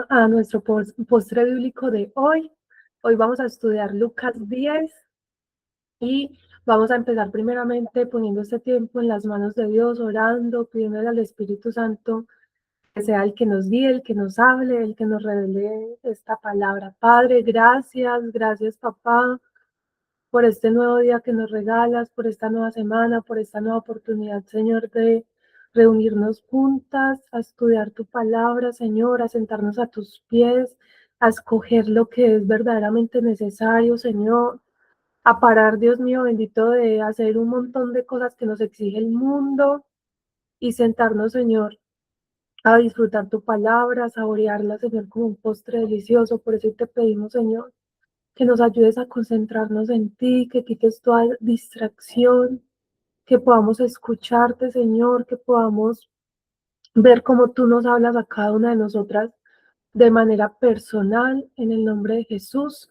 a nuestro postre bíblico de hoy. Hoy vamos a estudiar Lucas 10 y vamos a empezar primeramente poniendo este tiempo en las manos de Dios, orando, pidiéndole al Espíritu Santo que sea el que nos guíe, el que nos hable, el que nos revele esta palabra. Padre, gracias papá, por este nuevo día que nos regalas, por esta nueva semana, por esta nueva oportunidad, Señor, de reunirnos juntas, a estudiar tu palabra, Señor, a sentarnos a tus pies, a escoger lo que es verdaderamente necesario, Señor, a parar, Dios mío, bendito, de hacer un montón de cosas que nos exige el mundo y sentarnos, Señor, a disfrutar tu palabra, a saborearla, Señor, como un postre delicioso. Por eso te pedimos, Señor, que nos ayudes a concentrarnos en ti, que quites toda distracción, que podamos escucharte, Señor, que podamos ver cómo tú nos hablas a cada una de nosotras de manera personal, en el nombre de Jesús.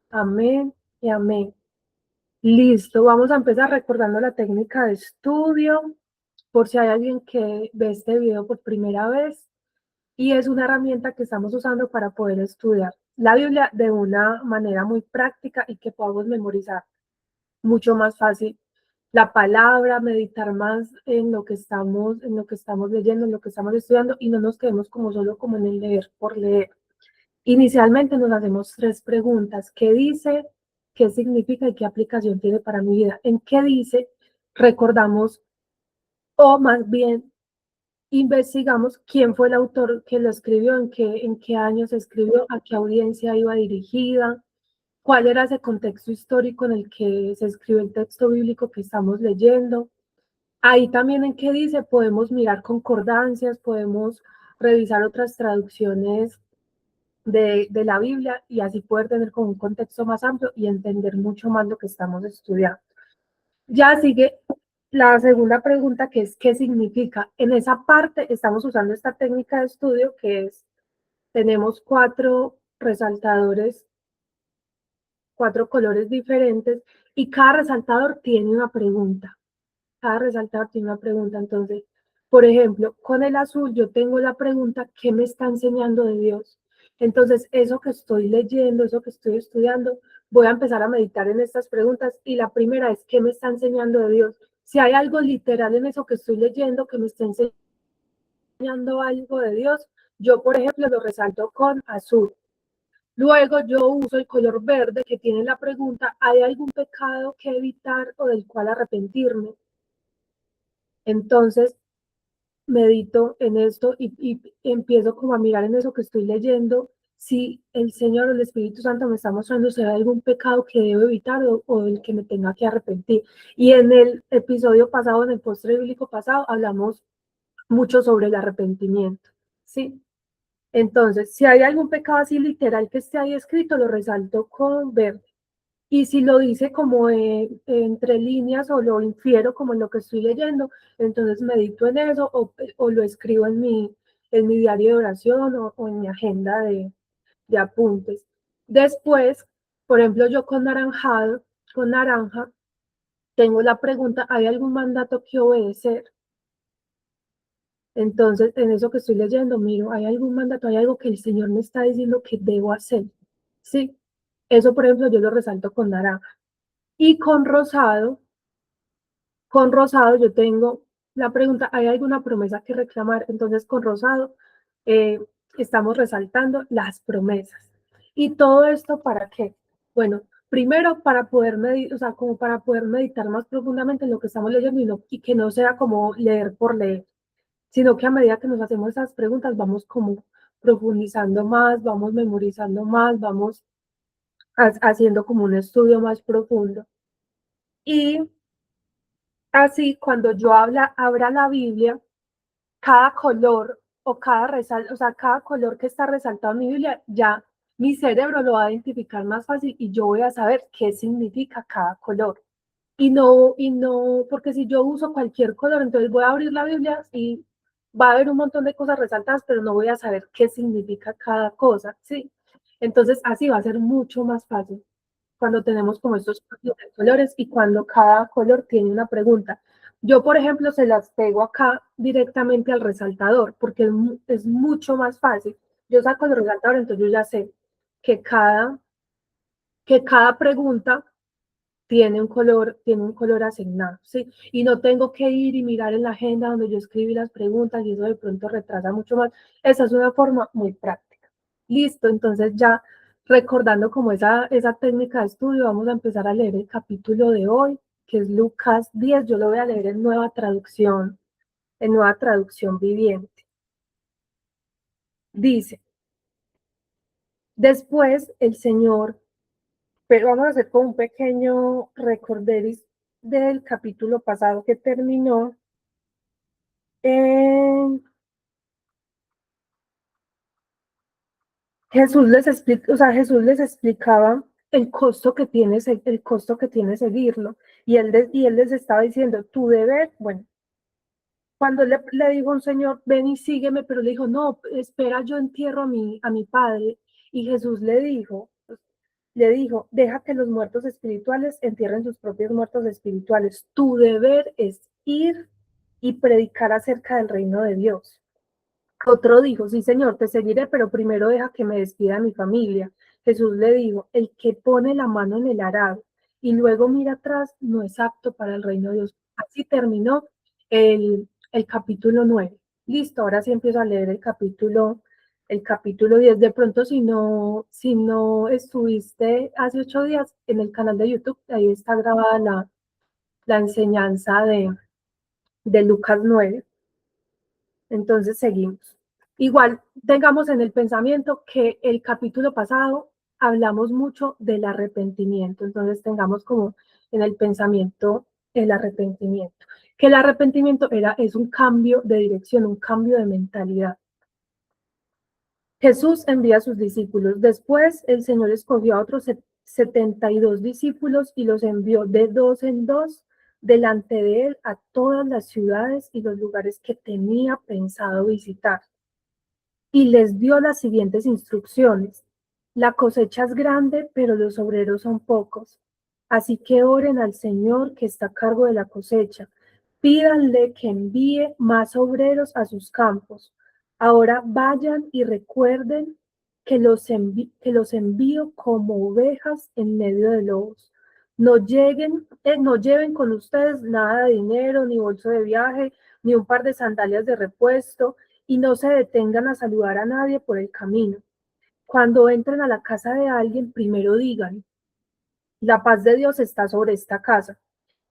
Amén y amén. Listo, vamos a empezar recordando la técnica de estudio, por si hay alguien que ve este video por primera vez, y es una herramienta que estamos usando para poder estudiar la Biblia de una manera muy práctica y que podamos memorizar mucho más fácil la palabra, meditar más en lo que estamos leyendo, en lo que estamos estudiando, y no nos quedemos como solo como en el leer por leer. Inicialmente nos hacemos 3 preguntas: ¿qué dice? ¿Qué significa? ¿Y qué aplicación tiene para mi vida? ¿En qué dice? Recordamos, o más bien investigamos quién fue el autor que lo escribió, en qué año se escribió, a qué audiencia iba dirigida, cuál era ese contexto histórico en el que se escribió el texto bíblico que estamos leyendo. Ahí también en qué dice podemos mirar concordancias, podemos revisar otras traducciones de la Biblia y así poder tener como un contexto más amplio y entender mucho más lo que estamos estudiando. Ya sigue la segunda pregunta, que es ¿qué significa? En esa parte estamos usando esta técnica de estudio que es, tenemos 4 resaltadores, 4 colores diferentes, y cada resaltador tiene una pregunta. Cada resaltador tiene una pregunta. Entonces, por ejemplo, con el azul yo tengo la pregunta: ¿qué me está enseñando de Dios? Entonces, eso que estoy leyendo, eso que estoy estudiando, voy a empezar a meditar en estas preguntas, y la primera es: ¿qué me está enseñando de Dios? Si hay algo literal en eso que estoy leyendo que me está enseñando algo de Dios, yo, por ejemplo, lo resalto con azul. Luego yo uso el color verde, que tiene la pregunta: ¿hay algún pecado que evitar o del cual arrepentirme? Entonces, medito en esto y empiezo como a mirar en eso que estoy leyendo, si el Señor o el Espíritu Santo me está mostrando si hay algún pecado que debo evitar o del que me tenga que arrepentir. Y en el episodio pasado, en el postre bíblico pasado, hablamos mucho sobre el arrepentimiento, ¿sí? Entonces, si hay algún pecado así literal que esté ahí escrito, lo resalto con verde. Y si lo dice como entre líneas o lo infiero como en lo que estoy leyendo, entonces medito en eso o lo escribo en mi diario de oración o en mi agenda de apuntes. Después, por ejemplo, yo con naranjado, con naranja, tengo la pregunta: ¿hay algún mandato que obedecer? Entonces, en eso que estoy leyendo, miro, ¿hay algún mandato? ¿Hay algo que el Señor me está diciendo que debo hacer? Sí, eso, por ejemplo, yo lo resalto con naranja. Y con rosado yo tengo la pregunta: ¿hay alguna promesa que reclamar? Entonces, con rosado estamos resaltando las promesas. ¿Y todo esto para qué? Bueno, primero para poder meditar, o sea, como para poder meditar más profundamente en lo que estamos leyendo, y que no sea como leer por leer, sino que a medida que nos hacemos esas preguntas vamos como profundizando más, vamos memorizando más, vamos haciendo como un estudio más profundo. Y así, cuando yo abra la Biblia, cada color o cada color que está resaltado en mi Biblia, ya mi cerebro lo va a identificar más fácil y yo voy a saber qué significa cada color. Y no, porque si yo uso cualquier color, entonces voy a abrir la Biblia y va a haber un montón de cosas resaltadas, pero no voy a saber qué significa cada cosa, ¿sí? Entonces, así va a ser mucho más fácil cuando tenemos como estos colores y cuando cada color tiene una pregunta. Yo, por ejemplo, se las pego acá directamente al resaltador porque es mucho más fácil. yo saco el resaltador, entonces yo ya sé que cada pregunta tiene un color asignado, ¿sí? Y no tengo que ir y mirar en la agenda donde yo escribí las preguntas y eso de pronto retrasa mucho más. Esa es una forma muy práctica. Listo, entonces ya recordando como esa técnica de estudio, vamos a empezar a leer el capítulo de hoy, que es Lucas 10. Yo lo voy a leer en nueva traducción viviente. Dice, después el Señor, pero vamos a hacer como un pequeño recorderis del capítulo pasado que terminó. Jesús les explicaba el costo que tiene seguirlo, y él les estaba diciendo, tu deber, bueno, cuando le dijo un señor, ven y sígueme, pero le dijo, no, espera, yo entierro a mi padre, y Jesús le dijo, deja que los muertos espirituales entierren sus propios muertos espirituales, tu deber es ir y predicar acerca del reino de Dios. Otro dijo, sí, Señor, te seguiré, pero primero deja que me despida mi familia. Jesús le dijo, el que pone la mano en el arado y luego mira atrás no es apto para el reino de Dios. Así terminó el capítulo 9. Listo, ahora sí empiezo a leer el capítulo 10. De pronto, si no estuviste hace 8 días en el canal de YouTube, ahí está grabada la enseñanza de Lucas 9. Entonces seguimos. Igual tengamos en el pensamiento que el capítulo pasado hablamos mucho del arrepentimiento, entonces tengamos como en el pensamiento el arrepentimiento, que el arrepentimiento es un cambio de dirección, un cambio de mentalidad. Jesús envía a sus discípulos. Después el Señor escogió a otros 72 discípulos y los envió de dos en dos delante de él a todas las ciudades y los lugares que tenía pensado visitar. Y les dio las siguientes instrucciones. La cosecha es grande, pero los obreros son pocos. Así que oren al Señor que está a cargo de la cosecha. Pídanle que envíe más obreros a sus campos. Ahora vayan y recuerden que los envío como ovejas en medio de lobos. No lleven con ustedes nada de dinero, ni bolso de viaje, ni un par de sandalias de repuesto, y no se detengan a saludar a nadie por el camino. Cuando entren a la casa de alguien, primero digan, la paz de Dios está sobre esta casa.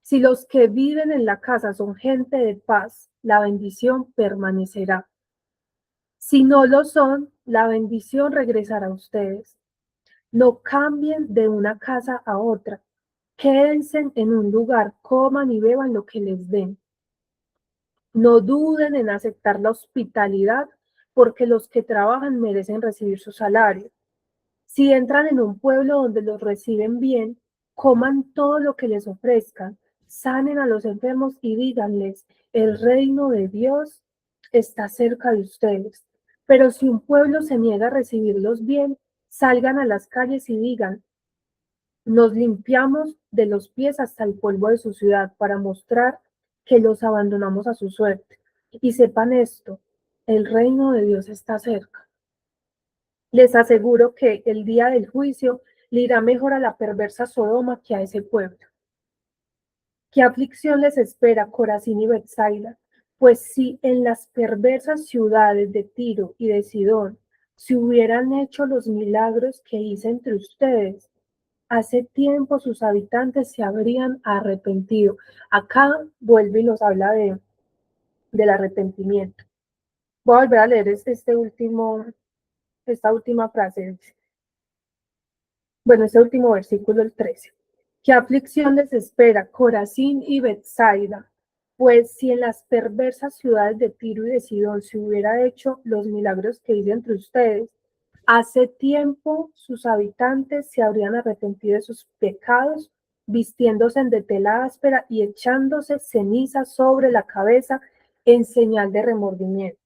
Si los que viven en la casa son gente de paz, la bendición permanecerá. Si no lo son, la bendición regresará a ustedes. No cambien de una casa a otra. Quédense en un lugar, coman y beban lo que les den. No duden en aceptar la hospitalidad, porque los que trabajan merecen recibir su salario. Si entran en un pueblo donde los reciben bien, coman todo lo que les ofrezcan, sanen a los enfermos y díganles, el reino de Dios está cerca de ustedes. Pero si un pueblo se niega a recibirlos bien, salgan a las calles y digan, nos limpiamos de los pies hasta el polvo de su ciudad para mostrar que los abandonamos a su suerte. Y sepan esto, el reino de Dios está cerca. Les aseguro que el día del juicio le irá mejor a la perversa Sodoma que a ese pueblo. ¿Qué aflicción les espera Corazín y Betsaida? Pues si en las perversas ciudades de Tiro y de Sidón se hubieran hecho los milagros que hice entre ustedes, hace tiempo sus habitantes se habrían arrepentido. Acá vuelve y nos habla del arrepentimiento. Voy a volver a leer esta última frase. Bueno, este último versículo, el 13. ¿Qué aflicción les espera Corazín y Betsaida? Pues si en las perversas ciudades de Tiro y de Sidón se hubiera hecho los milagros que hice entre ustedes, hace tiempo sus habitantes se habrían arrepentido de sus pecados, vistiéndose de tela áspera y echándose ceniza sobre la cabeza en señal de remordimiento.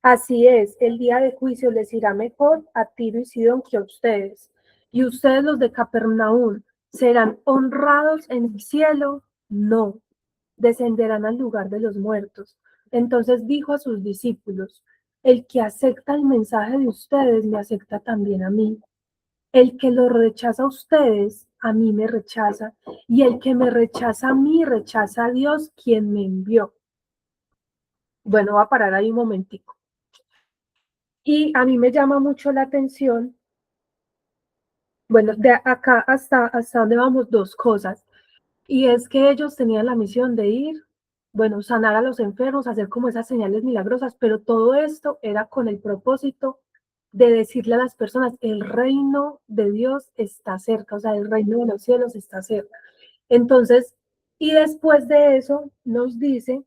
Así es, el día de juicio les irá mejor a Tiro y Sidón que a ustedes. Y ustedes, los de Capernaum, ¿serán honrados en el cielo? No, descenderán al lugar de los muertos. Entonces dijo a sus discípulos, El que acepta el mensaje de ustedes me acepta también a mí. El que lo rechaza a ustedes, a mí me rechaza. Y el que me rechaza a mí, rechaza a Dios, quien me envió. Bueno, va a parar ahí un momentico. Y a mí me llama mucho la atención, bueno, de acá hasta donde vamos, dos cosas. Y es que ellos tenían la misión de ir, bueno, sanar a los enfermos, hacer como esas señales milagrosas, pero todo esto era con el propósito de decirle a las personas, el reino de Dios está cerca, o sea, el reino de los cielos está cerca. Entonces, y después de eso nos dice,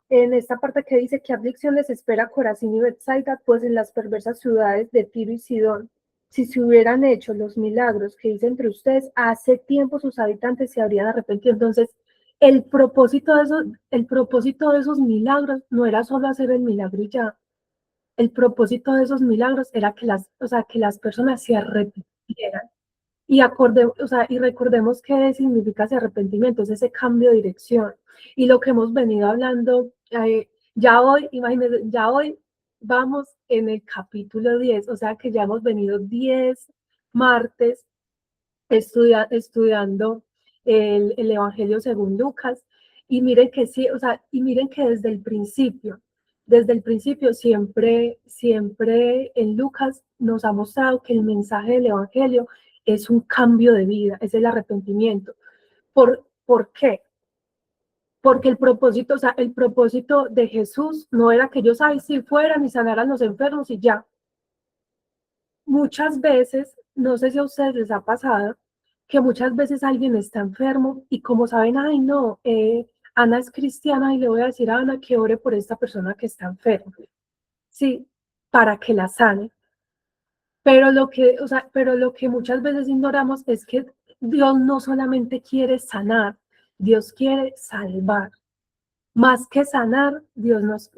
en esta parte que dice que aflicción les espera Corazín y Betsaida, pues en las perversas ciudades de Tiro y Sidón, si se hubieran hecho los milagros que dice entre ustedes, hace tiempo sus habitantes se habrían arrepentido. Entonces, el propósito de esos milagros no era solo hacer el milagro y ya. El propósito de esos milagros era que que las personas se arrepintieran. Y recordemos qué significa ese arrepentimiento, es ese cambio de dirección. Y lo que hemos venido hablando, ya hoy, imagínense, ya hoy vamos en el capítulo 10, o sea que ya hemos venido 10 martes estudiando el Evangelio según Lucas. Y miren que sí, o sea, y miren que desde el principio siempre en Lucas nos ha mostrado que el mensaje del Evangelio es un cambio de vida, es el arrepentimiento. ¿Por qué? Porque el propósito de Jesús no era que ellos ahí si fueran y sanaran los enfermos y ya. Muchas veces, no sé si a ustedes les ha pasado, que muchas veces alguien está enfermo y como saben, ay no, Ana es cristiana y le voy a decir a Ana que ore por esta persona que está enferma, sí, para que la sane. Pero lo que muchas veces ignoramos es que Dios no solamente quiere sanar, Dios quiere salvar. Más que sanar, Dios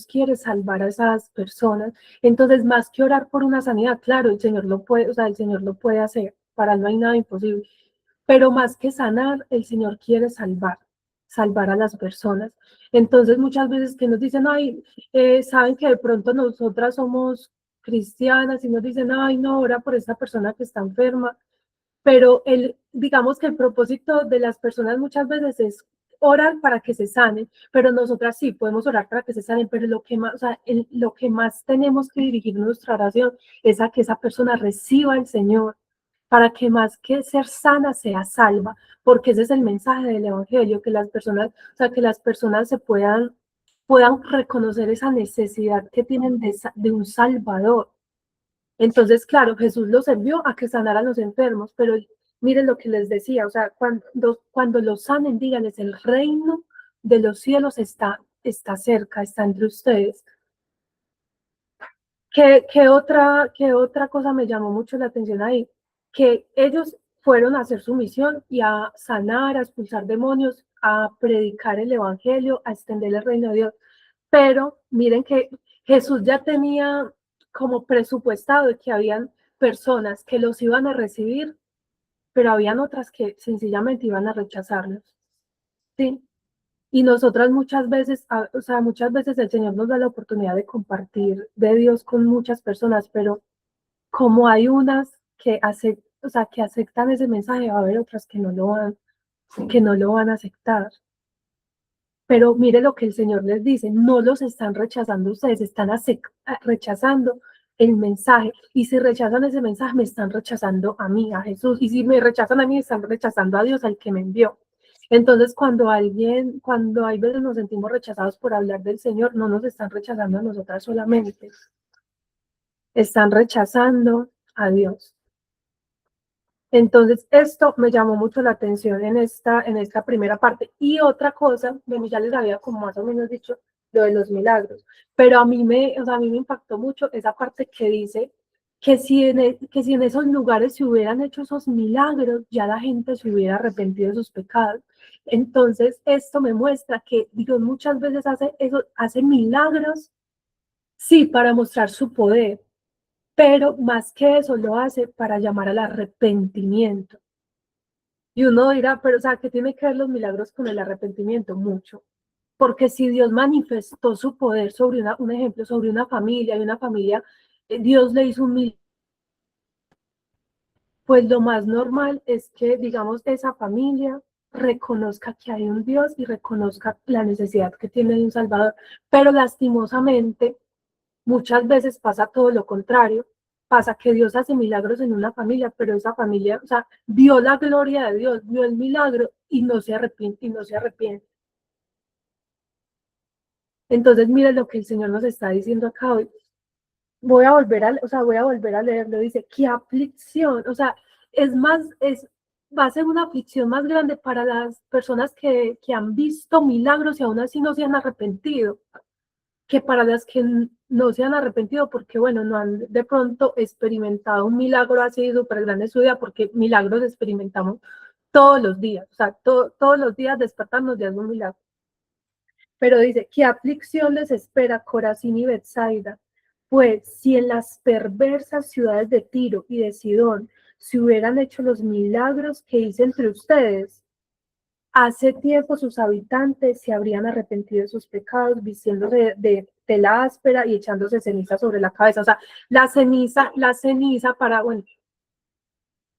quiere salvar a esas personas. Entonces, más que orar por una sanidad, claro, el Señor lo puede, el Señor lo puede hacer, para él no hay nada imposible. Pero más que sanar, el Señor quiere salvar a las personas. Entonces, muchas veces que nos dicen, ay, saben que de pronto nosotras somos cristianas y nos dicen, ay, no, ora por esta persona que está enferma, pero digamos que el propósito de las personas muchas veces es orar para que se sanen, pero nosotras sí podemos orar para que se sanen, pero lo que más tenemos que dirigir nuestra oración es a que esa persona reciba al Señor, para que más que ser sana sea salva, porque ese es el mensaje del Evangelio, que las personas puedan reconocer esa necesidad que tienen de un Salvador. Entonces, claro, Jesús los envió a que sanaran los enfermos, pero miren lo que les decía, o sea, cuando los sanen, díganles, el reino de los cielos está cerca, está entre ustedes. ¿Qué otra cosa me llamó mucho la atención ahí? Que ellos fueron a hacer su misión y a sanar, a expulsar demonios, a predicar el evangelio, a extender el reino de Dios. Pero miren que Jesús ya tenía como presupuestado que habían personas que los iban a recibir, pero habían otras que sencillamente iban a rechazarlos. ¿Sí? Y nosotras muchas veces el Señor nos da la oportunidad de compartir de Dios con muchas personas, pero como hay unas que aceptan ese mensaje, va a haber otras que no lo van a aceptar. Pero mire lo que el Señor les dice, no los están rechazando ustedes, están rechazando el mensaje. Y si rechazan ese mensaje, me están rechazando a mí, a Jesús. Y si me rechazan a mí, están rechazando a Dios, al que me envió. Entonces, cuando hay veces nos sentimos rechazados por hablar del Señor, no nos están rechazando a nosotras solamente, están rechazando a Dios. Entonces, esto me llamó mucho la atención en esta primera parte. Y otra cosa, bueno, ya les había como más o menos dicho lo de los milagros, pero a mí me impactó mucho esa parte que dice que que si en esos lugares se hubieran hecho esos milagros, ya la gente se hubiera arrepentido de sus pecados. Entonces, esto me muestra que Dios muchas veces hace milagros, sí, para mostrar su poder, pero más que eso lo hace para llamar al arrepentimiento. Y uno dirá, pero o sea, ¿qué tiene que ver los milagros con el arrepentimiento? Mucho, porque si Dios manifestó su poder sobre un ejemplo, sobre una familia, y una familia, Dios le hizo un milagro, pues lo más normal es que, digamos, esa familia reconozca que hay un Dios y reconozca la necesidad que tiene de un Salvador. Pero lastimosamente, muchas veces pasa todo lo contrario. Pasa que Dios hace milagros en una familia, pero esa familia, o sea, vio la gloria de Dios, vio el milagro y no se arrepiente, y no se arrepiente. Entonces, mire lo que el Señor nos está diciendo acá hoy. Voy a volver a leerlo, dice, qué aflicción, o sea, va a ser una aflicción más grande para las personas que han visto milagros y aún así no se han arrepentido, que para las que no se han arrepentido porque, bueno, no han de pronto experimentado un milagro así súper grande en su vida, porque milagros experimentamos todos los días, o sea, todos los días despertarnos de algún milagro. Pero dice, ¿qué aflicción les espera Corazín y Betsaida? Pues si en las perversas ciudades de Tiro y de Sidón se hubieran hecho los milagros que hice entre ustedes, hace tiempo sus habitantes se habrían arrepentido de sus pecados, vistiéndose de tela áspera y echándose ceniza sobre la cabeza. O sea, la ceniza para, bueno,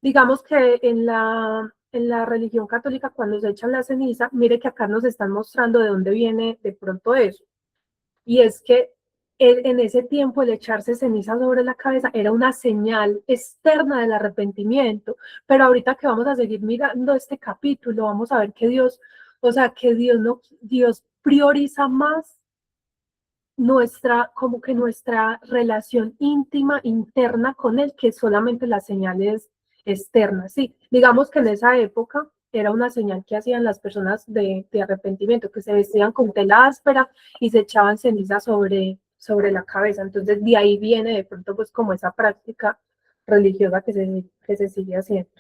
digamos que en la religión católica, cuando se echan la ceniza, mire que acá nos están mostrando de dónde viene de pronto eso. Y es que en ese tiempo el echarse ceniza sobre la cabeza era una señal externa del arrepentimiento. Pero ahorita que vamos a seguir mirando este capítulo, vamos a ver que Dios, o sea, que Dios prioriza más como que nuestra relación íntima, interna con Él, que solamente las señales externas. Sí, digamos que en esa época era una señal que hacían las personas de arrepentimiento, que se vestían con tela áspera y se echaban ceniza sobre la cabeza. Entonces, de ahí viene de pronto, pues, como esa práctica religiosa que se sigue haciendo.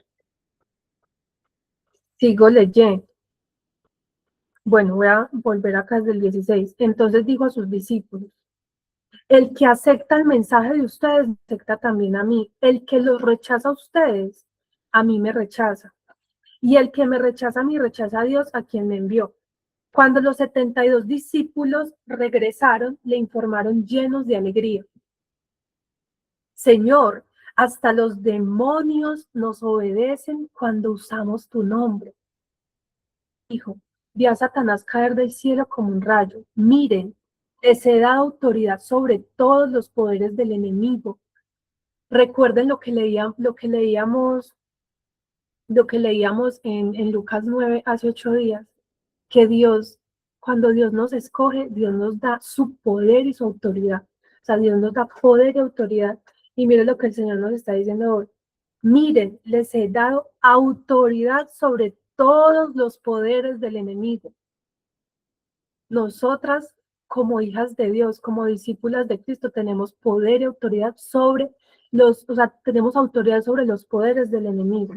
Sigo leyendo. Bueno, voy a volver acá desde el 16. Entonces dijo a sus discípulos, el que acepta el mensaje de ustedes, me acepta también a mí. El que los rechaza a ustedes, a mí me rechaza. Y el que me rechaza a mí, rechaza a Dios, a quien me envió. Cuando los 72 discípulos regresaron, le informaron llenos de alegría. Señor, hasta los demonios nos obedecen cuando usamos tu nombre. Dijo, vi a Satanás caer del cielo como un rayo. Miren, les he dado autoridad sobre todos los poderes del enemigo. Recuerden lo que leíamos en Lucas 9 hace 8 días, que Dios, cuando Dios nos escoge, Dios nos da su poder y su autoridad. O sea, Dios nos da poder y autoridad. Y miren lo que el Señor nos está diciendo hoy. Miren, les he dado autoridad sobre todos los poderes del enemigo. Nosotras, como hijas de Dios, como discípulas de Cristo, tenemos poder y autoridad tenemos autoridad sobre los poderes del enemigo.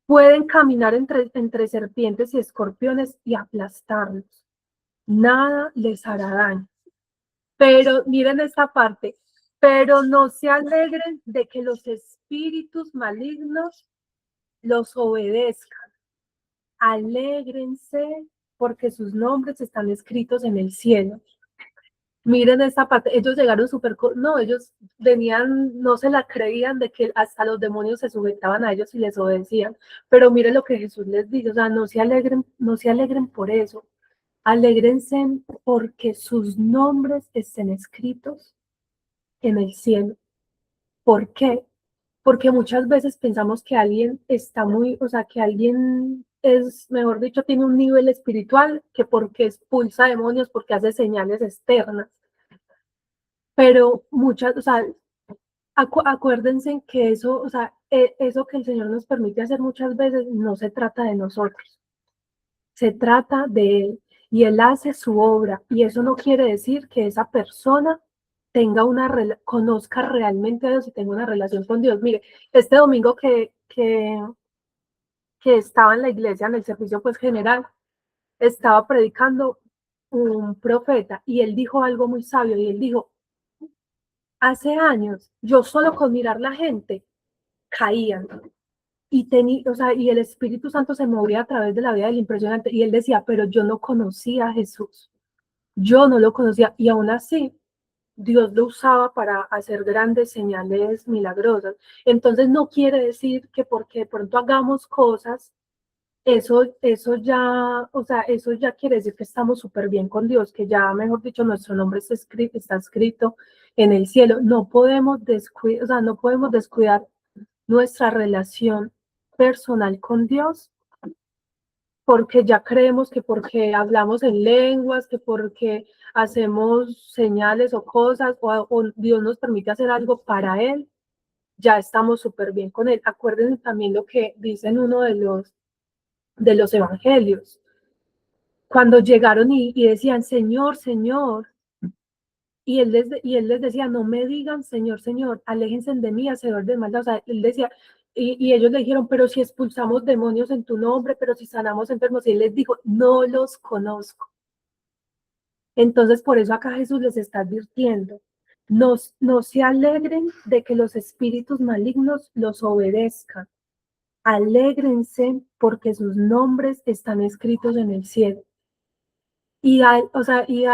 Pueden caminar entre serpientes y escorpiones y aplastarlos. Nada les hará daño. Pero miren esta parte, pero no se alegren de que los espíritus malignos los obedezcan. Alégrense porque sus nombres están escritos en el cielo. Miren esta parte, ellos llegaron no, ellos venían, no se la creían de que hasta los demonios se sujetaban a ellos y les obedecían, pero miren lo que Jesús les dice, o sea, no se alegren por eso, alégrense porque sus nombres estén escritos en el cielo. ¿Por qué? Porque muchas veces pensamos que alguien está o sea, que alguien es, mejor dicho, tiene un nivel espiritual, que porque expulsa demonios, porque hace señales externas. Pero o sea, acuérdense que eso, o sea, eso que el Señor nos permite hacer muchas veces no se trata de nosotros, se trata de Él y Él hace su obra y eso no quiere decir que esa persona conozca realmente a Dios y tenga una relación con Dios. Mire, este domingo que estaba en la iglesia, en el servicio pues general, estaba predicando un profeta y él dijo algo muy sabio y él dijo, hace años, yo solo con mirar la gente caían. o sea, y el Espíritu Santo se movía a través de la vida del impresionante, y él decía, pero yo no conocía a Jesús, yo no lo conocía, y aún así Dios lo usaba para hacer grandes señales milagrosas. Entonces no quiere decir que porque de pronto hagamos cosas, eso ya, o sea, eso ya quiere decir que estamos súper bien con Dios, que ya, mejor dicho, nuestro nombre está escrito en el cielo. No podemos descuidar, o sea, no podemos descuidar nuestra relación personal con Dios porque ya creemos que porque hablamos en lenguas, que porque hacemos señales o cosas, o Dios nos permite hacer algo para Él, ya estamos súper bien con Él. Acuérdense también lo que dice en uno de los evangelios, cuando llegaron y decían, Señor, Señor, y él les decía, no me digan, Señor, Señor, aléjense de mí, hacedor de maldad. O sea, él decía, y ellos le dijeron, pero si expulsamos demonios en tu nombre, pero si sanamos enfermos, y él les dijo, no los conozco. Entonces, por eso acá Jesús les está advirtiendo, no se alegren de que los espíritus malignos los obedezcan. Alégrense porque sus nombres están escritos en el cielo. O sea, y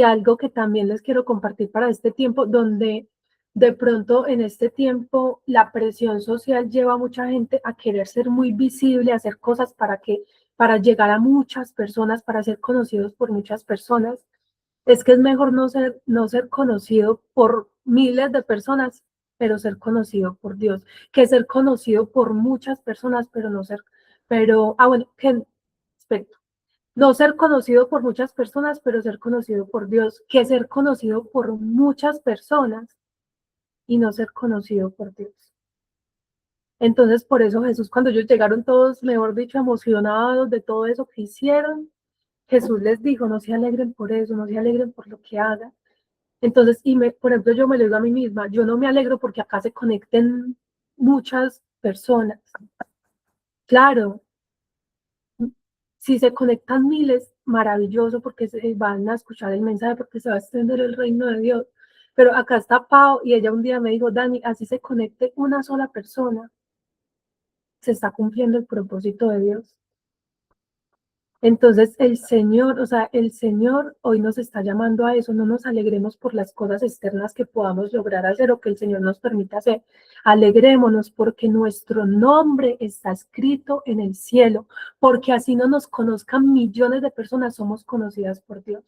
algo que también les quiero compartir para este tiempo, donde de pronto en este tiempo la presión social lleva a mucha gente a querer ser muy visible, a hacer cosas para llegar a muchas personas, para ser conocidos por muchas personas. Es que es mejor no ser conocido por miles de personas, pero ser conocido por Dios, que ser conocido por muchas personas, pero no ser, bueno, espera, no ser conocido por muchas personas, pero ser conocido por Dios, que ser conocido por muchas personas y no ser conocido por Dios. Entonces, por eso Jesús, cuando ellos llegaron todos, mejor dicho, emocionados de todo eso que hicieron, Jesús les dijo, no se alegren por eso, no se alegren por lo que hagan. Entonces, por ejemplo, yo me lo digo a mí misma, yo no me alegro porque acá se conecten muchas personas. Claro, si se conectan miles, maravilloso porque se van a escuchar el mensaje, porque se va a extender el reino de Dios. Pero acá está Pau y ella un día me dijo, Dani, así se conecte una sola persona, se está cumpliendo el propósito de Dios. Entonces el Señor, o sea, el Señor hoy nos está llamando a eso, no nos alegremos por las cosas externas que podamos lograr hacer o que el Señor nos permita hacer. Alegrémonos porque nuestro nombre está escrito en el cielo, porque así no nos conozcan millones de personas, somos conocidas por Dios.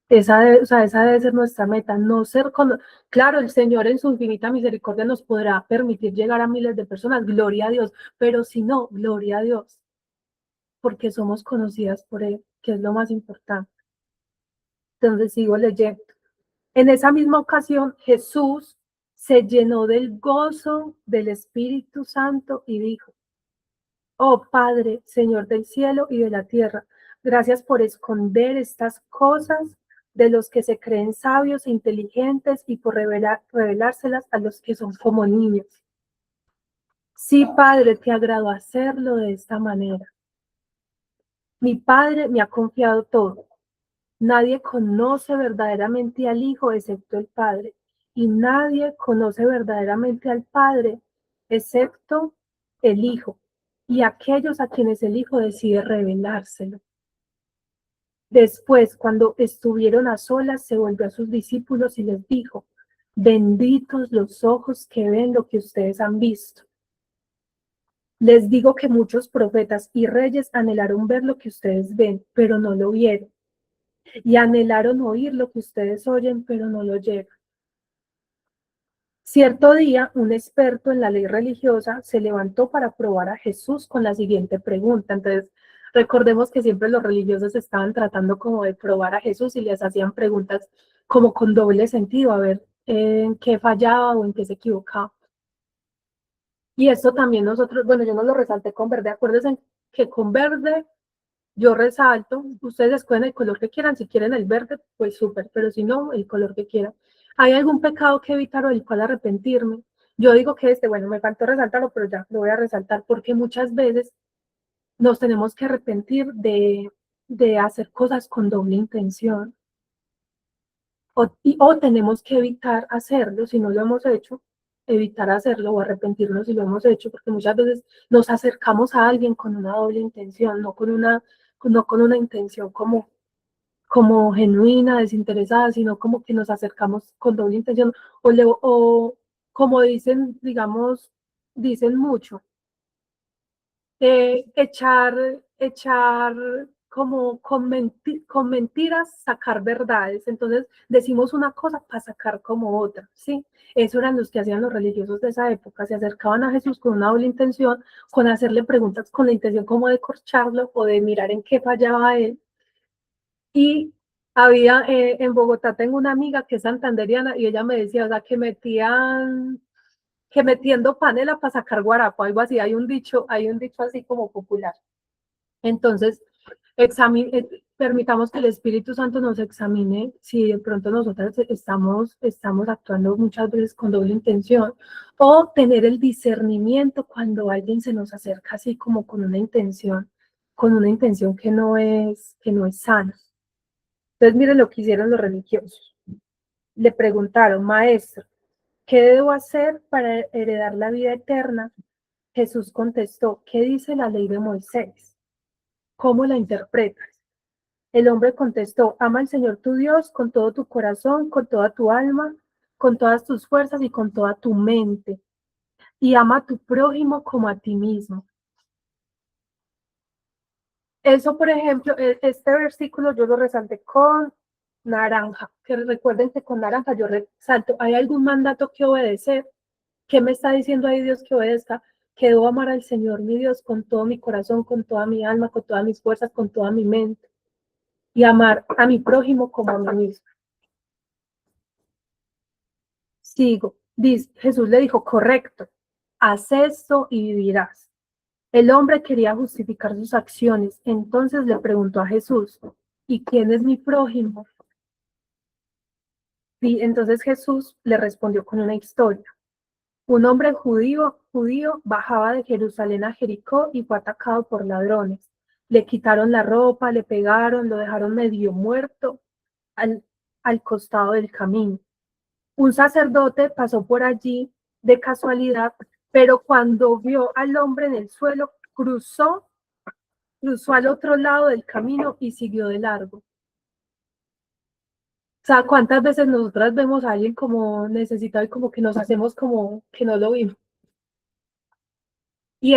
O sea, esa debe ser nuestra meta, no ser claro, el Señor en su infinita misericordia nos podrá permitir llegar a miles de personas, gloria a Dios, pero si no, gloria a Dios porque somos conocidas por Él, que es lo más importante. Entonces sigo leyendo. En esa misma ocasión, Jesús se llenó del gozo del Espíritu Santo y dijo, oh Padre, Señor del cielo y de la tierra, gracias por esconder estas cosas de los que se creen sabios e inteligentes y por revelárselas a los que son como niños. Sí, Padre, te agradó hacerlo de esta manera. Mi Padre me ha confiado todo. Nadie conoce verdaderamente al Hijo excepto el Padre, y nadie conoce verdaderamente al Padre excepto el Hijo, y aquellos a quienes el Hijo decide revelárselo. Después, cuando estuvieron a solas, se volvió a sus discípulos y les dijo, benditos los ojos que ven lo que ustedes han visto. Les digo que muchos profetas y reyes anhelaron ver lo que ustedes ven, pero no lo vieron y anhelaron oír lo que ustedes oyen, pero no lo llegan. Cierto día, un experto en la ley religiosa se levantó para probar a Jesús con la siguiente pregunta. Entonces, recordemos que siempre los religiosos estaban tratando como de probar a Jesús y les hacían preguntas como con doble sentido, a ver en qué fallaba o en qué se equivocaba. Y esto también nosotros, bueno, yo no lo resalté con verde, acuérdense que con verde yo resalto, ustedes escogen el color que quieran, si quieren el verde, pues súper, pero si no, el color que quieran. ¿Hay algún pecado que evitar o del cual arrepentirme? Yo digo que bueno, me faltó resaltarlo, pero ya lo voy a resaltar porque muchas veces nos tenemos que arrepentir de hacer cosas con doble intención o tenemos que evitar hacerlo si no lo hemos hecho evitar hacerlo o arrepentirnos si lo hemos hecho, porque muchas veces nos acercamos a alguien con una doble intención, no con una intención como genuina, desinteresada, sino como que nos acercamos con doble intención, o como dicen, digamos, dicen mucho, echar como con mentiras, sacar verdades. Entonces decimos una cosa para sacar como otra, ¿sí? Eso eran los que hacían los religiosos de esa época, se acercaban a Jesús con una doble intención, con hacerle preguntas con la intención como de corcharlo o de mirar en qué fallaba él. Y en Bogotá tengo una amiga que es santanderiana y ella me decía, o sea, que metiendo panela para sacar guarapo, algo así, hay un dicho así como popular. Entonces, permitamos que el Espíritu Santo nos examine si de pronto nosotras estamos actuando muchas veces con doble intención, o tener el discernimiento cuando alguien se nos acerca así como con una intención que no es sana. Entonces, mire lo que hicieron los religiosos. Le preguntaron, maestro, ¿qué debo hacer para heredar la vida eterna? Jesús contestó, ¿qué dice la ley de Moisés? ¿Cómo la interpretas? El hombre contestó, ama al Señor tu Dios con todo tu corazón, con toda tu alma, con todas tus fuerzas y con toda tu mente. Y ama a tu prójimo como a ti mismo. Eso, por ejemplo, este versículo yo lo resalté con naranja, que recuerden que con naranja yo resalto, ¿hay algún mandato que obedecer? ¿Qué me está diciendo ahí Dios que obedezca? Que debo amar al Señor mi Dios con todo mi corazón, con toda mi alma, con todas mis fuerzas, con toda mi mente. Y amar a mi prójimo como a mí mismo. Sigo. Jesús le dijo, correcto, haz esto y vivirás. El hombre quería justificar sus acciones, entonces le preguntó a Jesús, ¿y quién es mi prójimo? Y entonces Jesús le respondió con una historia. Un hombre judío bajaba de Jerusalén a Jericó y fue atacado por ladrones. Le quitaron la ropa, le pegaron, lo dejaron medio muerto al costado del camino. Un sacerdote pasó por allí de casualidad, pero cuando vio al hombre en el suelo, cruzó al otro lado del camino y siguió de largo. O sea, ¿cuántas veces nosotras vemos a alguien como necesitado y como que nos hacemos como que no lo vimos? ¿Y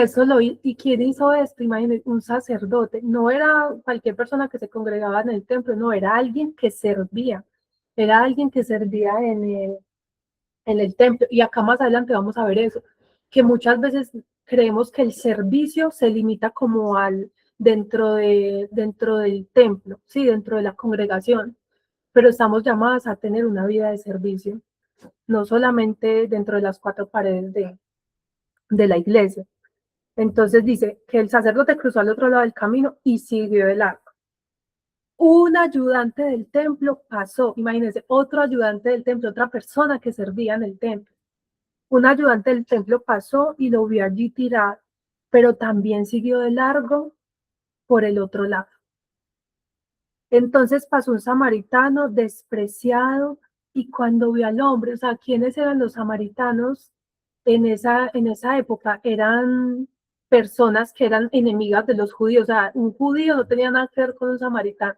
quién hizo esto? Imagínense, un sacerdote. No era cualquier persona que se congregaba en el templo, no, era alguien que servía. Era alguien que servía en el templo. Y acá más adelante vamos a ver eso, que muchas veces creemos que el servicio se limita como dentro del templo, sí, dentro de la congregación, pero estamos llamadas a tener una vida de servicio, no solamente dentro de las cuatro paredes de la iglesia. Entonces dice que el sacerdote cruzó al otro lado del camino y siguió el arco. Un ayudante del templo pasó, imagínense, otro ayudante del templo, otra persona que servía en el templo. Un ayudante del templo pasó y lo vio allí tirado, pero también siguió de largo por el otro lado. Entonces pasó un samaritano despreciado y cuando vio al hombre, o sea, ¿quiénes eran los samaritanos en esa época? Eran personas que eran enemigas de los judíos, o sea, un judío no tenía nada que ver con un samaritano,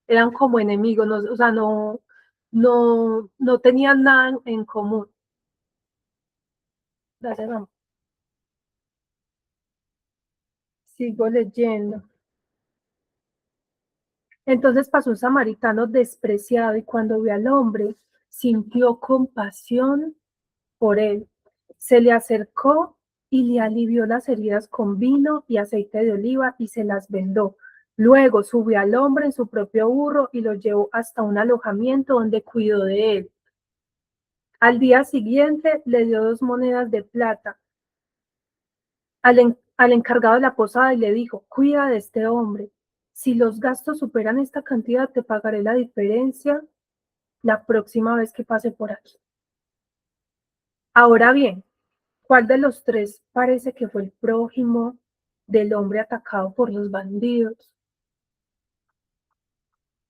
eran como enemigos, no, o sea, no tenían nada en común. Gracias, amor. Sigo leyendo. Entonces pasó un samaritano despreciado y cuando vio al hombre, sintió compasión por él. Se le acercó y le alivió las heridas con vino y aceite de oliva y se las vendó. Luego subió al hombre en su propio burro y lo llevó hasta un alojamiento donde cuidó de él. Al día siguiente le dio 2 monedas de plata al encargado de la posada y le dijo, cuida de este hombre. Si los gastos superan esta cantidad, te pagaré la diferencia la próxima vez que pase por aquí. Ahora bien, ¿cuál de los tres parece que fue el prójimo del hombre atacado por los bandidos?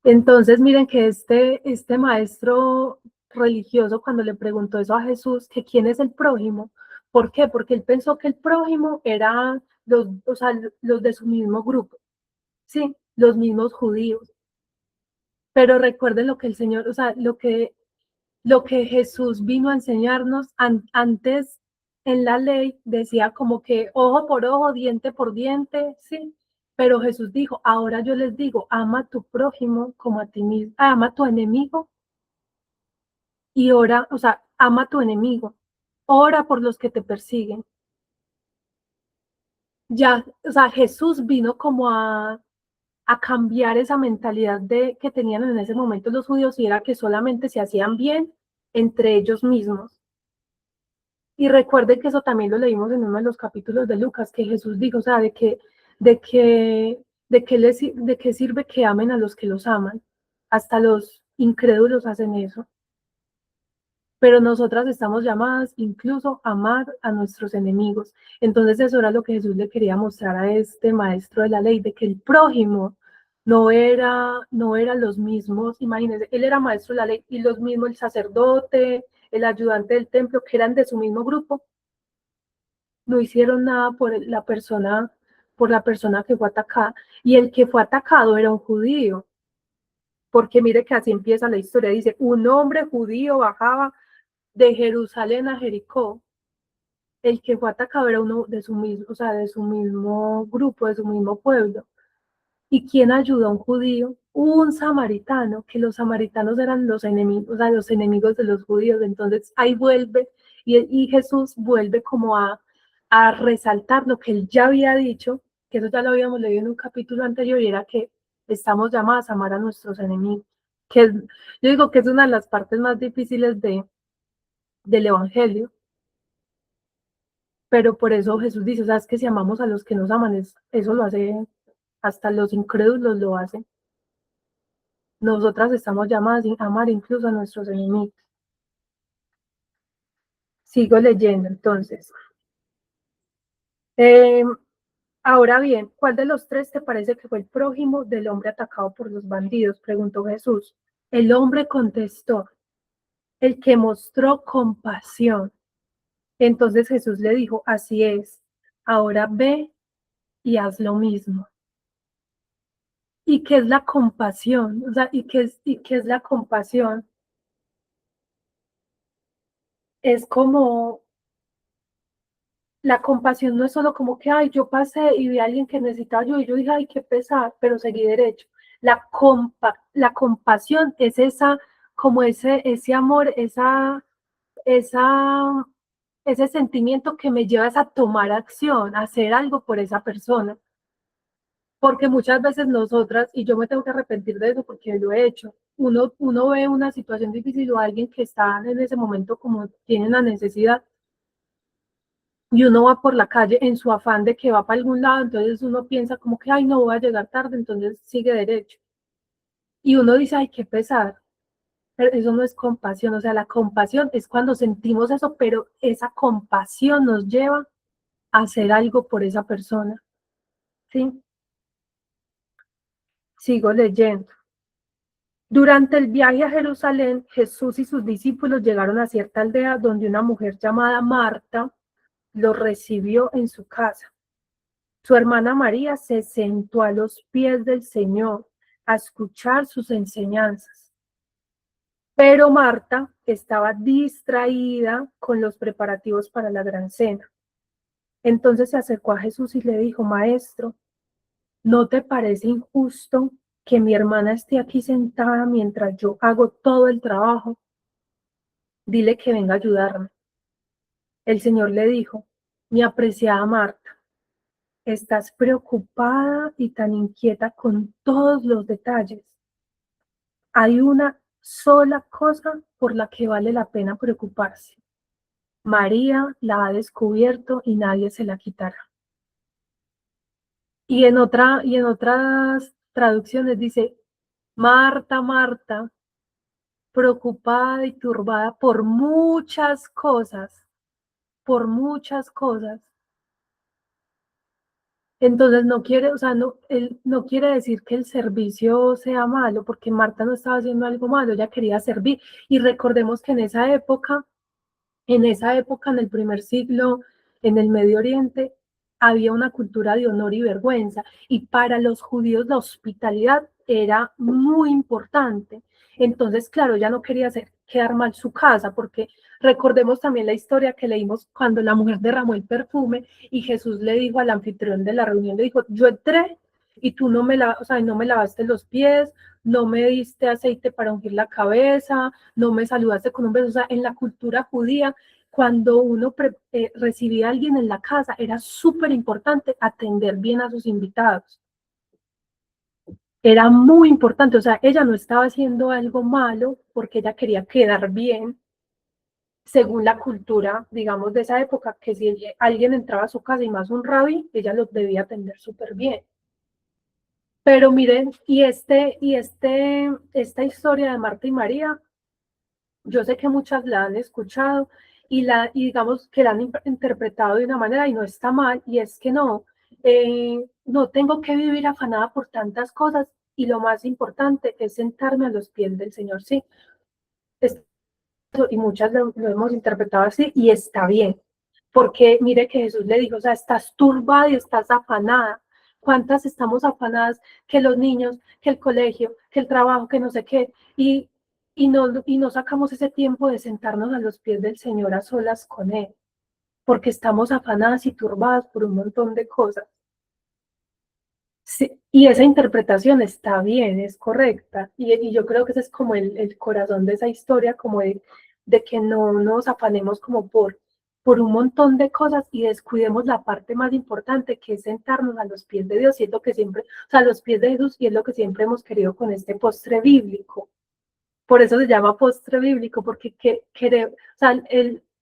Entonces, miren que este maestro religioso cuando le preguntó eso a Jesús, que quién es el prójimo. ¿Por qué? Porque él pensó que el prójimo era o sea, los de su mismo grupo, sí, los mismos judíos. Pero recuerden lo que el Señor, o sea, lo que Jesús vino a enseñarnos antes en la ley, decía como que ojo por ojo, diente por diente, sí. Pero Jesús dijo, ahora yo les digo, ama a tu prójimo como a ti mismo, ama a tu enemigo y ora, o sea, ama a tu enemigo, ora por los que te persiguen. Ya, o sea, Jesús vino como a cambiar esa mentalidad que tenían en ese momento los judíos y era que solamente se hacían bien entre ellos mismos. Y recuerden que eso también lo leímos en uno de los capítulos de Lucas, que Jesús dijo, o sea, de qué sirve que amen a los que los aman. Hasta los incrédulos hacen eso. Pero nosotras estamos llamadas incluso a amar a nuestros enemigos. Entonces eso era lo que Jesús le quería mostrar a este maestro de la ley, de que el prójimo no era los mismos, imagínense, él era maestro de la ley y los mismos, el sacerdote, el ayudante del templo, que eran de su mismo grupo, no hicieron nada por la persona que fue atacada. Y el que fue atacado era un judío, porque mire que así empieza la historia, dice, un hombre judío bajaba de Jerusalén a Jericó. El que fue atacado era uno de su mismo, o sea, de su mismo grupo, de su mismo pueblo. ¿Y quién ayudó a un judío? Un samaritano, que los samaritanos eran los enemigos, o sea, los enemigos de los judíos. Entonces ahí vuelve, y Jesús vuelve como a resaltar lo que él ya había dicho, que eso ya lo habíamos leído en un capítulo anterior, y era que estamos llamados a amar a nuestros enemigos. Que yo digo que es una de las partes más difíciles del Evangelio, pero por eso Jesús dice, o sea, es que si amamos a los que nos aman, eso lo hace, hasta los incrédulos lo hacen. Nosotras estamos llamadas a amar incluso a nuestros enemigos. Sigo leyendo entonces. Ahora bien, ¿cuál de los tres te parece que fue el prójimo del hombre atacado por los bandidos? Preguntó Jesús. El hombre contestó, el que mostró compasión. Entonces Jesús le dijo, así es, ahora ve y haz lo mismo. ¿Y qué es la compasión? O sea, y qué es la compasión? Es como, la compasión no es solo como que, ay, yo pasé y vi a alguien que necesitaba ayuda y yo dije, ay, qué pesar, pero seguí derecho. La compasión es esa, como ese amor, esa, ese sentimiento que me lleva a tomar acción, a hacer algo por esa persona. Porque muchas veces nosotras, y yo me tengo que arrepentir de eso porque lo he hecho, uno ve una situación difícil o alguien que está en ese momento como tiene una necesidad y uno va por la calle en su afán de que va para algún lado, entonces uno piensa como que, ay, no voy a llegar tarde, entonces sigue derecho. Y uno dice, ay, qué pesar, pero eso no es compasión, o sea, la compasión es cuando sentimos eso, pero esa compasión nos lleva a hacer algo por esa persona, ¿sí? Sigo leyendo. Durante el viaje a Jerusalén, Jesús y sus discípulos llegaron a cierta aldea donde una mujer llamada Marta los recibió en su casa. Su hermana María se sentó a los pies del Señor a escuchar sus enseñanzas. Pero Marta estaba distraída con los preparativos para la gran cena. Entonces se acercó a Jesús y le dijo, Maestro, ¿no te parece injusto que mi hermana esté aquí sentada mientras yo hago todo el trabajo? Dile que venga a ayudarme. El Señor le dijo, mi apreciada Marta, estás preocupada y tan inquieta con todos los detalles. Hay una sola cosa por la que vale la pena preocuparse. María la ha descubierto y nadie se la quitará. Y en otras traducciones dice, Marta, Marta, preocupada y turbada por muchas cosas. Entonces no quiere, o sea, no, él no quiere decir que el servicio sea malo, porque Marta no estaba haciendo algo malo, ella quería servir. Y recordemos que en esa época, en el primer siglo, en el Medio Oriente, había una cultura de honor y vergüenza, y para los judíos la hospitalidad era muy importante. Entonces, claro, ella no quería hacer quedar mal su casa, porque recordemos también la historia que leímos cuando la mujer derramó el perfume y Jesús le dijo al anfitrión de la reunión, le dijo, yo entré y tú no me, o sea, no me lavaste los pies, no me diste aceite para ungir la cabeza, no me saludaste con un beso. O sea, en la cultura judía, cuando uno recibía a alguien en la casa, era súper importante atender bien a sus invitados. Era muy importante, o sea, ella no estaba haciendo algo malo porque ella quería quedar bien, según la cultura, digamos, de esa época, que si alguien entraba a su casa y más un rabí, ella lo debía atender súper bien. Pero miren, esta historia de Marta y María, yo sé que muchas la han escuchado y digamos que la han interpretado de una manera y no está mal, y es que no tengo que vivir afanada por tantas cosas, y lo más importante es sentarme a los pies del Señor, sí, y muchas lo hemos interpretado así y está bien, porque mire que Jesús le dijo, o sea, estás turbada y estás afanada. ¿Cuántas estamos afanadas? Que los niños, que el colegio, que el trabajo, que no sé qué, y no sacamos ese tiempo de sentarnos a los pies del Señor a solas con Él, porque estamos afanadas y turbadas por un montón de cosas. Sí, y esa interpretación está bien, es correcta, y yo creo que ese es como el corazón de esa historia, como de que no nos afanemos como por un montón de cosas y descuidemos la parte más importante, que es sentarnos a los pies de Dios, y es lo que siempre, o sea, a los pies de Jesús, y es lo que siempre hemos querido con este postre bíblico. Por eso se llama postre bíblico, porque o sea,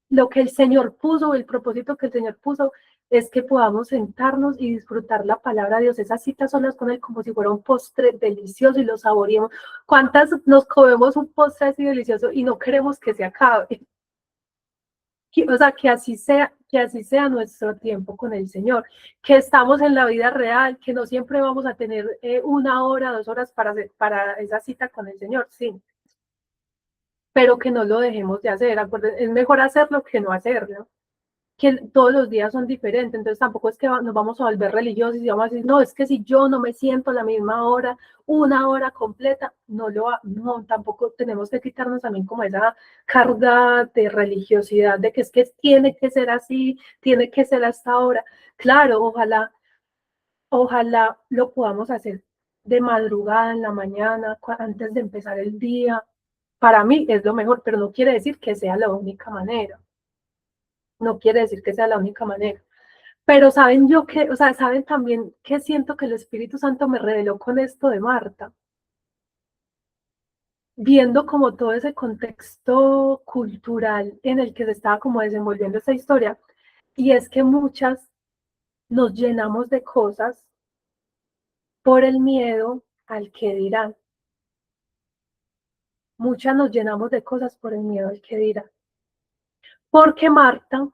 lo que el Señor puso, el propósito que el Señor puso, es que podamos sentarnos y disfrutar la palabra de Dios, esas citas solas con Él, como si fuera un postre delicioso y lo saboreemos. ¿Cuántas nos comemos un postre así delicioso y no queremos que se acabe? O sea, que así sea nuestro tiempo con el Señor, que estamos en la vida real, que no siempre vamos a tener 1 hora, 2 horas para esa cita con el Señor, sí, pero que no lo dejemos de hacer. Es mejor hacerlo que no hacerlo, que todos los días son diferentes, entonces tampoco es que nos vamos a volver religiosos y vamos a decir, no, es que si yo no me siento a la misma hora, 1 hora completa, no, tampoco tenemos que quitarnos también como esa carga de religiosidad, de que es que tiene que ser así, tiene que ser hasta ahora. Claro, ojalá lo podamos hacer de madrugada, en la mañana, antes de empezar el día. Para mí es lo mejor, pero no quiere decir que sea la única manera. No quiere decir que sea la única manera. Pero saben yo que, o sea, saben también que siento que el Espíritu Santo me reveló con esto de Marta, viendo como todo ese contexto cultural en el que se estaba como desenvolviendo esta historia. Y es que muchas nos llenamos de cosas por el miedo al que dirán. Muchas nos llenamos de cosas por el miedo al que dirán. Porque Marta,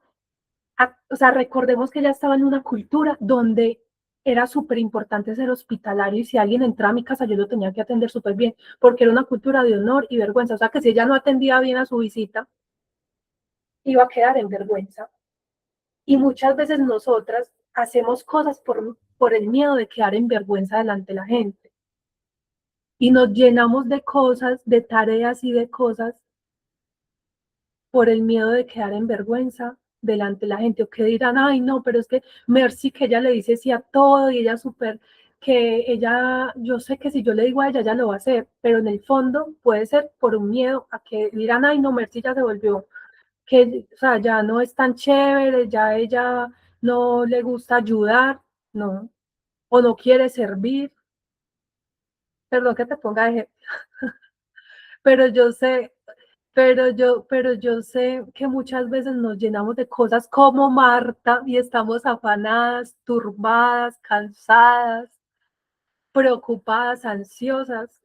o sea, recordemos que ella estaba en una cultura donde era súper importante ser hospitalario, y si alguien entraba a mi casa yo lo tenía que atender súper bien, porque era una cultura de honor y vergüenza. O sea, que si ella no atendía bien a su visita, iba a quedar en vergüenza. Y muchas veces nosotras hacemos cosas por el miedo de quedar en vergüenza delante de la gente. Y nos llenamos de cosas, de tareas y de cosas por el miedo de quedar en vergüenza delante de la gente, o que dirán, ay, no, pero es que Mercy, que ella le dice sí a todo y ella súper, que ella, yo sé que si yo le digo a ella, ella lo va a hacer, pero en el fondo puede ser por un miedo a que dirán, ay, no, Mercy ya se volvió, que, o sea, ya no es tan chévere, ya ella no le gusta ayudar, no, o no quiere servir, perdón que te ponga ejemplo, pero yo sé, pero yo sé que muchas veces nos llenamos de cosas como Marta y estamos afanadas, turbadas, cansadas, preocupadas, ansiosas,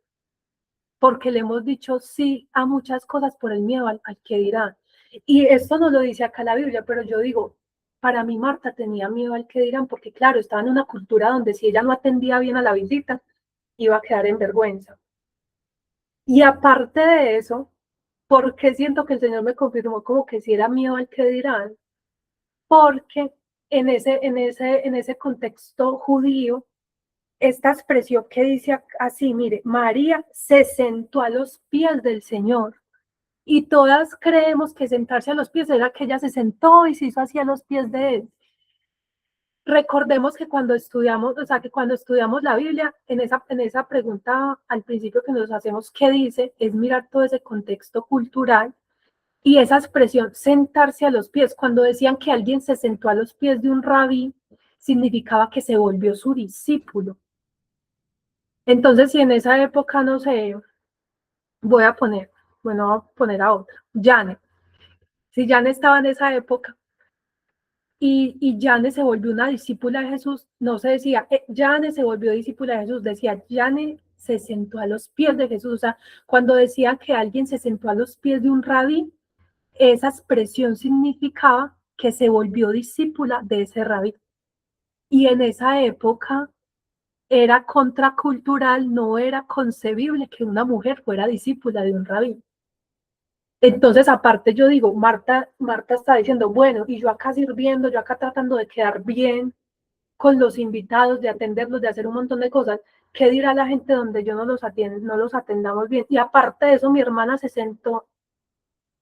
porque le hemos dicho sí a muchas cosas por el miedo al que dirán. Y esto no lo dice acá la Biblia, pero yo digo, para mí Marta tenía miedo al que dirán, porque claro, estaba en una cultura donde si ella no atendía bien a la visita, iba a quedar en vergüenza. Y aparte de eso, porque siento que el Señor me confirmó como que si era miedo al que dirán, porque en ese contexto judío, esta expresión que dice así, mire, María se sentó a los pies del Señor. Y todas creemos que sentarse a los pies era que ella se sentó y se hizo así a los pies de él. Recordemos que cuando estudiamos, o sea, que cuando estudiamos la Biblia, en esa pregunta al principio que nos hacemos, ¿qué dice? Es mirar todo ese contexto cultural y esa expresión, sentarse a los pies. Cuando decían que alguien se sentó a los pies de un rabí, significaba que se volvió su discípulo. Entonces, si en esa época, no sé, voy a poner a otra, Janet. Si Janet estaba en esa época y Janet se volvió una discípula de Jesús, no se decía, Janet se volvió discípula de Jesús, decía, Janet se sentó a los pies de Jesús. O sea, cuando decía que alguien se sentó a los pies de un rabí, esa expresión significaba que se volvió discípula de ese rabí. Y en esa época era contracultural, no era concebible que una mujer fuera discípula de un rabí. Entonces, aparte yo digo, Marta está diciendo, bueno, y yo acá sirviendo, yo acá tratando de quedar bien con los invitados, de atenderlos, de hacer un montón de cosas. ¿Qué dirá la gente donde yo no los atendamos bien? Y aparte de eso, mi hermana se sentó,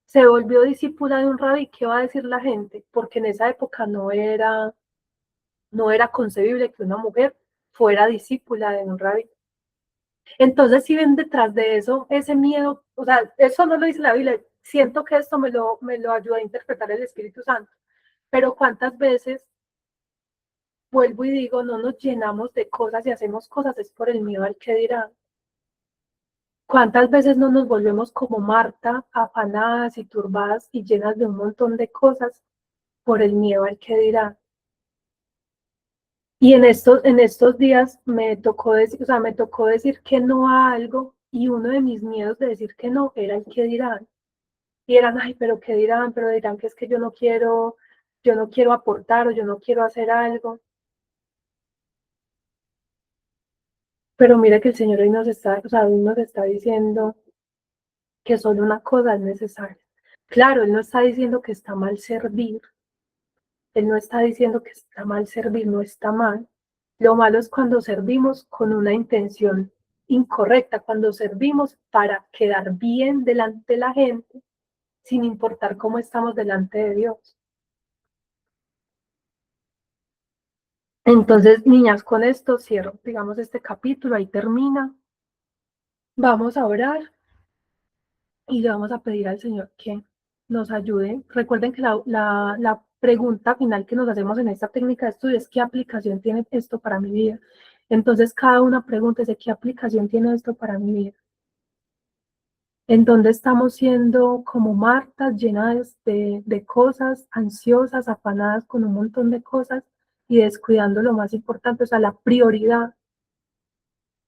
se volvió discípula de un rabí. ¿Qué va a decir la gente? Porque en esa época no era concebible que una mujer fuera discípula de un rabí. Entonces, si ven detrás de eso ese miedo, o sea, eso no lo dice la Biblia, siento que esto me lo ayuda a interpretar el Espíritu Santo, pero cuántas veces, vuelvo y digo, no nos llenamos de cosas y hacemos cosas es por el miedo al que dirán. ¿Cuántas veces no nos volvemos como Marta, afanadas y turbadas y llenas de un montón de cosas por el miedo al que dirán? Y en estos días me tocó decir que no a algo, y uno de mis miedos de decir que no era el que dirán. Y eran, ay, pero qué dirán, pero dirán que es que yo no quiero aportar o yo no quiero hacer algo. Pero mira que el Señor hoy nos está diciendo que solo una cosa es necesaria. Claro, Él no está diciendo que está mal servir, Él no está diciendo que está mal servir, no está mal. Lo malo es cuando servimos con una intención incorrecta, cuando servimos para quedar bien delante de la gente, sin importar cómo estamos delante de Dios. Entonces, niñas, con esto cierro, digamos, este capítulo, ahí termina. Vamos a orar y le vamos a pedir al Señor que nos ayude. Recuerden que la pregunta final que nos hacemos en esta técnica de estudio es: ¿qué aplicación tiene esto para mi vida? Entonces, cada una pregunta es: ¿qué aplicación tiene esto para mi vida? ¿En dónde estamos siendo como Marta, llenas de cosas, ansiosas, afanadas con un montón de cosas y descuidando lo más importante, o sea, la prioridad,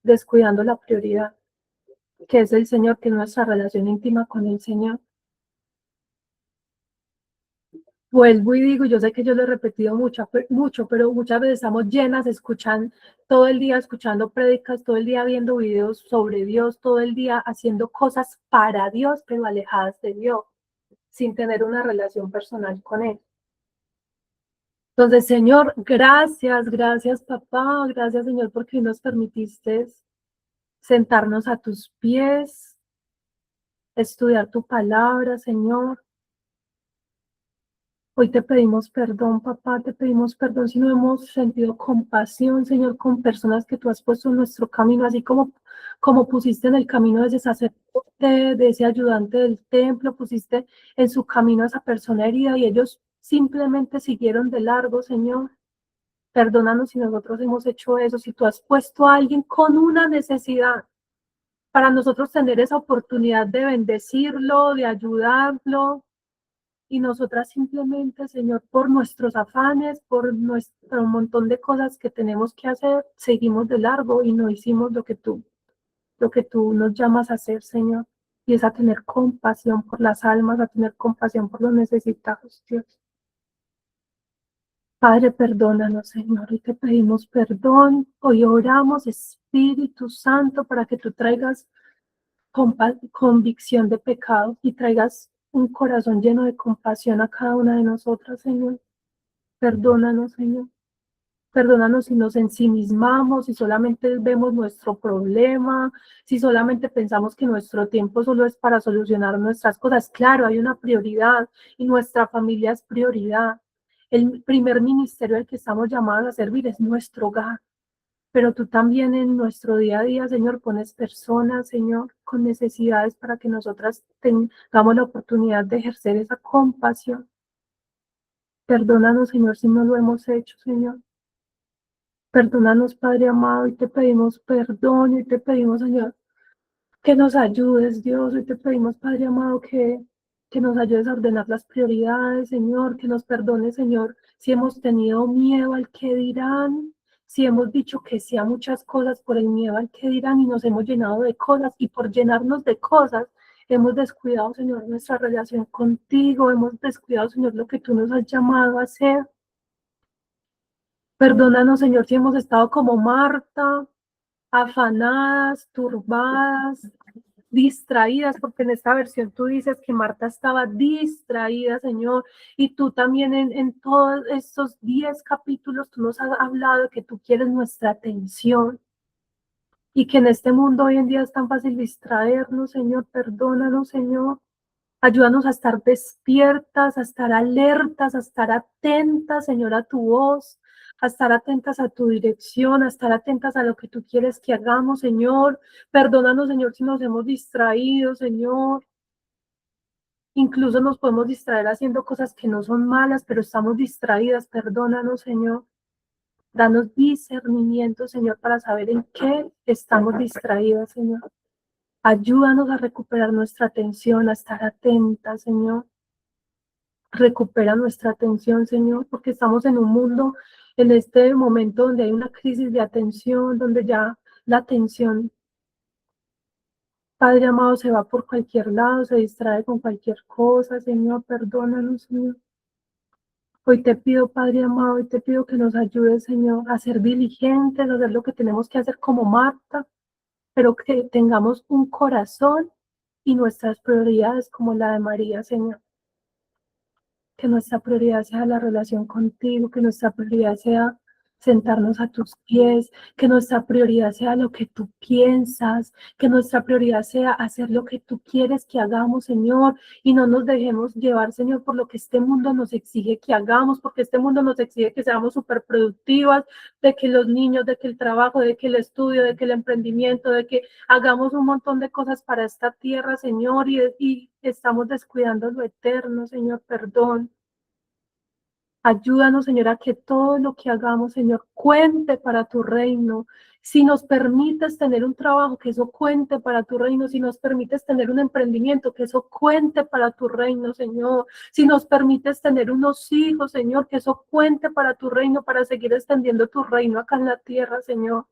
descuidando la prioridad, que es el Señor, que es nuestra relación íntima con el Señor? Vuelvo y digo, yo sé que yo lo he repetido mucho, pero muchas veces estamos llenas, escuchan todo el día, escuchando prédicas, todo el día viendo videos sobre Dios, todo el día haciendo cosas para Dios, pero alejadas de Dios, sin tener una relación personal con Él. Entonces, Señor, gracias, papá, gracias, Señor, porque nos permitiste sentarnos a tus pies, estudiar tu palabra, Señor. Hoy te pedimos perdón, papá, te pedimos perdón si no hemos sentido compasión, Señor, con personas que tú has puesto en nuestro camino, así como pusiste en el camino de ese sacerdote, de ese ayudante del templo, pusiste en su camino a esa persona herida y ellos simplemente siguieron de largo, Señor. Perdónanos si nosotros hemos hecho eso, si tú has puesto a alguien con una necesidad para nosotros tener esa oportunidad de bendecirlo, de ayudarlo, y nosotras simplemente, Señor, por nuestros afanes, por nuestro montón de cosas que tenemos que hacer, seguimos de largo y no hicimos lo que tú nos llamas a hacer, Señor, y es a tener compasión por las almas, a tener compasión por los necesitados, Dios. Padre, perdónanos, Señor, hoy te pedimos perdón, hoy oramos, Espíritu Santo, para que tú traigas convicción de pecado y traigas un corazón lleno de compasión a cada una de nosotras, Señor. Perdónanos, Señor. Perdónanos si nos ensimismamos, si solamente vemos nuestro problema, si solamente pensamos que nuestro tiempo solo es para solucionar nuestras cosas. Claro, hay una prioridad y nuestra familia es prioridad. El primer ministerio al que estamos llamados a servir es nuestro hogar. Pero tú también en nuestro día a día, Señor, pones personas, Señor, con necesidades para que nosotras tengamos la oportunidad de ejercer esa compasión. Perdónanos, Señor, si no lo hemos hecho, Señor. Perdónanos, Padre amado, y te pedimos perdón, y te pedimos, Señor, que nos ayudes, Dios, y te pedimos, Padre amado, que nos ayudes a ordenar las prioridades, Señor, que nos perdones, Señor, si hemos tenido miedo al que dirán, si hemos dicho que sí a muchas cosas por el miedo al que dirán y nos hemos llenado de cosas, y por llenarnos de cosas hemos descuidado, Señor, nuestra relación contigo, hemos descuidado, Señor, lo que tú nos has llamado a hacer. Perdónanos, Señor, si hemos estado como Marta, afanadas, turbadas, distraídas, porque en esta versión tú dices que Marta estaba distraída, Señor, y tú también en todos estos 10 capítulos tú nos has hablado de que tú quieres nuestra atención y que en este mundo hoy en día es tan fácil distraernos, Señor, perdónanos, Señor. Ayúdanos a estar despiertas, a estar alertas, a estar atentas, Señor, a tu voz, a estar atentas a tu dirección, a estar atentas a lo que tú quieres que hagamos, Señor. Perdónanos, Señor, si nos hemos distraído, Señor. Incluso nos podemos distraer haciendo cosas que no son malas, pero estamos distraídas. Perdónanos, Señor. Danos discernimiento, Señor, para saber en qué estamos distraídas, Señor. Ayúdanos a recuperar nuestra atención, a estar atentas, Señor. Recupera nuestra atención, Señor, porque estamos en un mundo, en este momento donde hay una crisis de atención, donde ya la atención, Padre amado, se va por cualquier lado, se distrae con cualquier cosa, Señor, perdónanos, Señor. Hoy te pido, Padre amado, hoy te pido que nos ayudes, Señor, a ser diligentes, a hacer lo que tenemos que hacer como Marta, pero que tengamos un corazón y nuestras prioridades como la de María, Señor. Que nuestra prioridad sea la relación contigo, que nuestra prioridad sea sentarnos a tus pies, que nuestra prioridad sea lo que tú piensas, que nuestra prioridad sea hacer lo que tú quieres que hagamos, Señor, y no nos dejemos llevar, Señor, por lo que este mundo nos exige que hagamos, porque este mundo nos exige que seamos súper productivas, de que los niños, de que el trabajo, de que el estudio, de que el emprendimiento, de que hagamos un montón de cosas para esta tierra, Señor, y estamos descuidando lo eterno, Señor, perdón. Ayúdanos, Señor, a que todo lo que hagamos, Señor, cuente para tu reino. Si nos permites tener un trabajo, que eso cuente para tu reino. Si nos permites tener un emprendimiento, que eso cuente para tu reino, Señor. Si nos permites tener unos hijos, Señor, que eso cuente para tu reino, para seguir extendiendo tu reino acá en la tierra, Señor.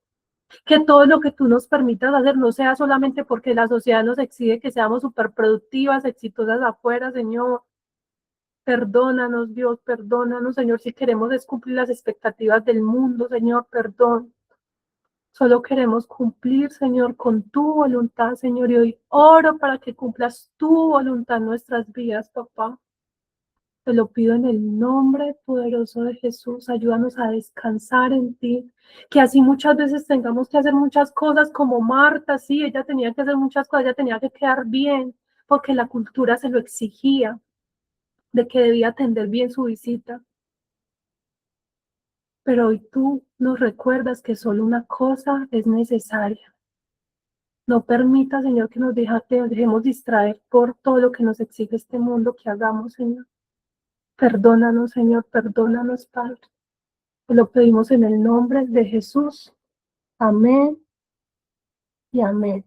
Que todo lo que tú nos permitas hacer no sea solamente porque la sociedad nos exige que seamos súper productivas, exitosas afuera, Señor. Perdónanos, Dios, perdónanos, Señor, si queremos es cumplir las expectativas del mundo, Señor, perdón. Solo queremos cumplir, Señor, con tu voluntad, Señor, y hoy oro para que cumplas tu voluntad en nuestras vidas, papá. Te lo pido en el nombre poderoso de Jesús. Ayúdanos a descansar en ti. Que así muchas veces tengamos que hacer muchas cosas como Marta, sí, ella tenía que hacer muchas cosas, ella tenía que quedar bien, porque la cultura se lo exigía, de que debía atender bien su visita. Pero hoy tú nos recuerdas que solo una cosa es necesaria. No permita, Señor, que nos dejemos distraer por todo lo que nos exige este mundo que hagamos, Señor. Perdónanos, Señor, perdónanos, Padre. Te lo pedimos en el nombre de Jesús. Amén y amén.